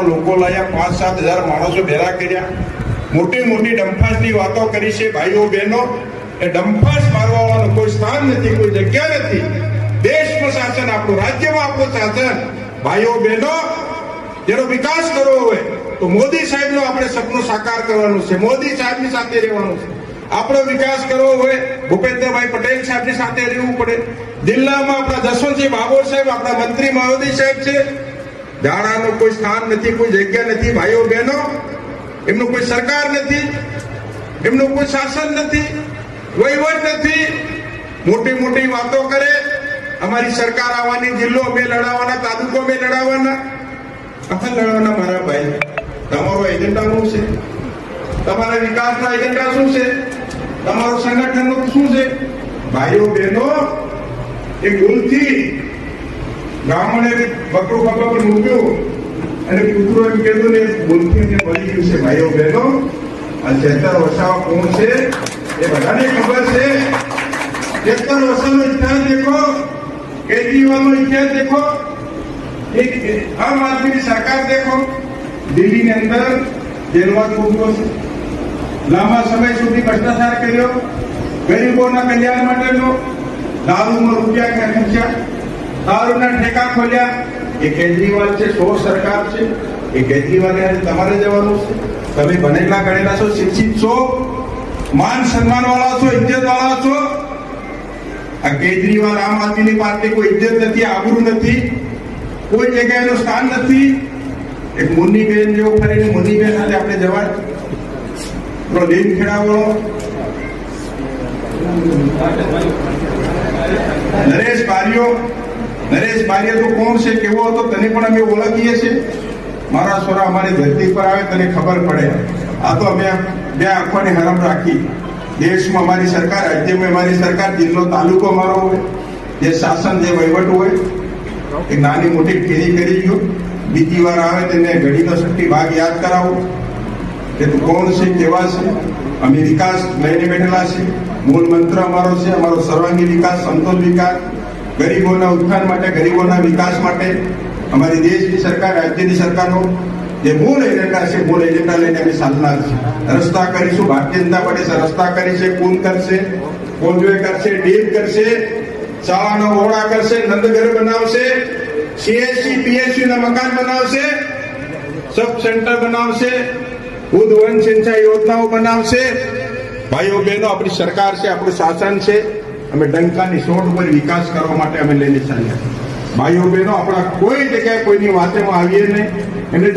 લોકો લાયા 5-7 હજાર માણસો ભેગા કર્યા, મોટી મોટી ડંફાસની વાતો કરી છે. ભાઈઓ બહેનો, એ ડંફાસ મારવાનું કોઈ સ્થાન નથી, કોઈ જગ્યા નથી. દેશમાં શાસન આપણું, રાજ્યમાં આપણું શાસન. ભાઈઓ બહેનો, જેનો વિકાસ કરવો હોય તો મોદી સાહેબનો આપણે સપનું સાકાર કરવાનું છે, મોદી સાહેબની સાથે રહેવાનું છે. આપણો વિકાસ કરવો હોય ભૂપેન્દ્રભાઈ પટેલ સાહેબની સાથે રહેવું પડે. જિલ્લામાં આપણા જસવંતસિંહ ભાભોર સાહેબ, આપણા મંત્રી મહોદય સાહેબ છે. જાણાનું કોઈ સ્થાન નથી, કોઈ જગ્યા નથી. ભાઈઓ બહેનો, એમનું કોઈ સરકાર નથી, એમનું કોઈ શાસન નથી, વહીવટ નથી. મોટી મોટી વાતો કરે, અમારી સરકાર આવવાની, જિલ્લો અમે લડાવવાના, તાલુકો અમે લડાવવાના. લડવાના મારા ભાઈ, તમારો એજન્ડા શું છે? તમારા વિકાસના એજન્ડા શું છે? તમારો સંગઠનનું શું છે? ભાઈઓ બહેનો, એ ભૂલથી બ્રાહ્મણે બકરું પગ પર મૂક્યું અને કૂતરો એમ કીધું ને, ભૂલથી એને મળી ગયું છે. ભાઈઓ બહેનો, આ ચેતર વસાવા કોણ છે એ બધાને ખબર છે. ચેતર વસાવાનો ઇતિહાસ દેખો, કેજરીવાલનો ઇતિહાસ દેખો, આમ આદમીની સરકાર દેખો. દિલ્હીની અંદર જેલવાસ ભોગવ્યો છે, લાંબા સમય સુધી ભ્રષ્ટાચાર કર્યો, ગરીબોના કલ્યાણ માટેનો દારૂમાં રૂપિયા ખર્ચ્યા, દારૂના ઠેકા ખોલ્યા. એ કેજરીવાલ છે, 100 સરકાર છે. એ કેજરીવાલે તમારે જવાનું છે. તમે ભણેલા ગણેલા છો, શિક્ષિત છો, માન સન્માન વાળા છો, ઇજ્જત વાળા છો. આ કેજરીવાલ, આમ આદમીની પાર્ટી કોઈ ઇજ્જત નથી, આબરૂ નથી, કોઈ જગ્યાએ એનું સ્થાન નથી. એક મુન્નીબેન જેવું ફરીને મુન્નીબેન સાથે આપણે જવા લીમ ખેડાવો. નરેશ બારિયો તો કોણ છે, કેવો હતો, તને પણ અમે ઓળખીએ છીએ. મારા છોરા અમારી ધરતી પર આવે તને ખબર પડે. આ તો અમે બે આંખોની હરમ રાખી. દેશમાં અમારી સરકાર, રાજ્યમાં અમારી સરકાર, જિલ્લો તાલુકો મારો હોય, જે શાસન, જે વહીવટ હોય, એક નાની મોટી ફેરી કરી ગયો. બીજી વાર આવે તેને ઘડીનો શક્તિ ભાગ યાદ કરાવો કે તું કોણ છે, કેવા છે. અમે વિકાસ લઈને બેઠેલા છે. મૂળ મંત્ર અમારો છે, અમારો સર્વાંગી વિકાસ, સંતોષ વિકાસ, ગરીબોના ઉત્થાન માટે, ગરીબોના વિકાસ માટે. અમારી દેશની સરકાર, રાજ્યની સરકારનો જે મૂળ એજન્ડા છે, મૂળ એજન્ડા લઈને અમે ચાલનાર છે. રસ્તા કરીશું, ભારતીય જનતા પાર્ટી રસ્તા કરી છે, પુલ કરશે, કોઝવે કરશે, ડીપ કરશે, શાળાનો ઓરડા કરશે, નંદઘર બનાવશે, CSC PSU ના મકાન બનાવશે, સબ સેન્ટર બનાવશે, બુદ્ધ વન સિંચાઈ યોજનાઓ બનાવશે. ભાઈઓ બહેનો, આપણી સરકાર છે, આપણું શાસન છે. અમે ડંકાની સોટ ઉપર વિકાસ કરવા માટે અમે લઈને ચાલ્યા. ભાઈઓ બહેનો, આપણા કોઈ જગ્યાએ કોઈની વાતેમાં આવીએ નહીં. એમને